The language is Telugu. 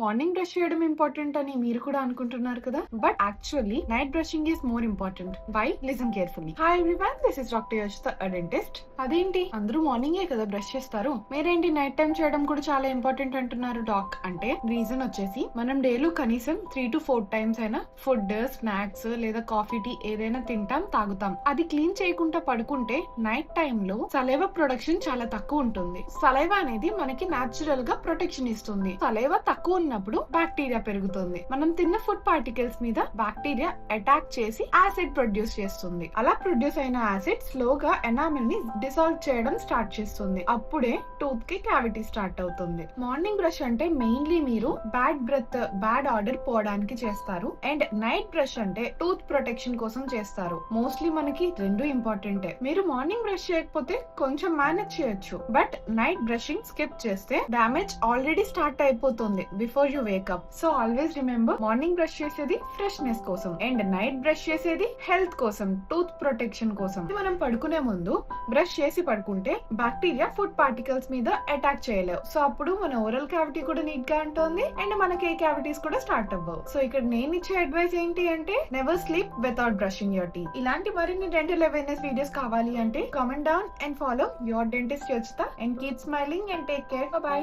మార్నింగ్ బ్రష్ చేయడం ఇంపార్టెంట్ అని మీరు కూడా అనుకుంటున్నారు కదా, but actually night brushing is more important. Why? Listen carefully. Hi everyone, this is doctor Yoshita, dentist. అదేంటి అందరూ మార్నింగే కదా బ్రష్ చేస్తారు, మీరేంటి నైట్ టైం చేయడం కూడా చాలా ఇంపార్టెంట్ అంటున్నారు డాక్? అంటే రీజన్ వచ్చేసి మనం డేలో కనీసం 3 to 4 టైమ్స్ అయినా ఫుడ్, స్నాక్స్ లేదా కాఫీ, టీ ఏదైనా తింటాం, తాగుతాం. అది క్లీన్ చేయకుండా పడుకుంటే నైట్ టైమ్ లో సలైవా ప్రొడక్షన్ చాలా తక్కువ ఉంటుంది. సలైవా అనేది మనకి నాచురల్ గా ప్రొటెక్షన్ ఇస్తుంది. సలైవా తక్కువ ఉన్నప్పుడు బ్యాక్టీరియా పెరుగుతుంది. మనం తిన్న ఫుడ్ పార్టికల్స్ మీద బ్యాక్టీరియా అటాక్ చేసి యాసిడ్ ప్రొడ్యూస్ చేస్తుంది. అలా ప్రొడ్యూస్ అయిన యాసిడ్ స్లోగా ఎనామిల్ ని డిసాల్వ్ చేయడం స్టార్ట్ చేస్తుంది. అప్పుడే టూత్ కి క్యావిటీ స్టార్ట్ అవుతుంది. మార్నింగ్ బ్రష్ అంటే మెయిన్లీ మీరు బ్యాడ్ బ్రెత్, బ్యాడ్ ఆర్డర్ పోవడానికి చేస్తారు. అండ్ నైట్ బ్రష్ అంటే టూత్ ప్రొటెక్షన్ కోసం చేస్తారు. మోస్ట్లీ మనకి రెండు ఇంపార్టెంటే. మీరు మార్నింగ్ బ్రష్ చేయకపోతే కొంచెం మేనేజ్ చేయొచ్చు, బట్ నైట్ బ్రషింగ్ స్కిప్ చేస్తే డ్యామేజ్ ఆల్రెడీ స్టార్ట్ అయిపోతుంది before you wake up. So always remember, morning brush చేసేది ఫ్రెష్నెస్ కోసం అండ్ నైట్ బ్రష్ చేసేది హెల్త్ కోసం, టూత్ ప్రొటెక్షన్ కోసం. మనం పడుకునే ముందు బ్రష్ చేసి పడుకుంటే బ్యాక్టీరియా ఫుడ్ పార్టికల్స్ మీద అటాక్ చేయలేవు. సో అప్పుడు మన ఓరల్ క్యావిటీ కూడా నీట్ గా ఉంటుంది అండ్ మనకి ఏ క్యావిటీస్ కూడా స్టార్ట్ అవ్వవు. సో ఇక్కడ నేను ఇచ్చే అడ్వైస్ ఏంటి అంటే, never sleep without brushing your teeth. ఇలాంటి మరిన్ని డెంటల్ అవేర్నెస్ వీడియోస్ కావాలి అంటే comment down and follow your dentist Yochitha and keep smiling and take care. By.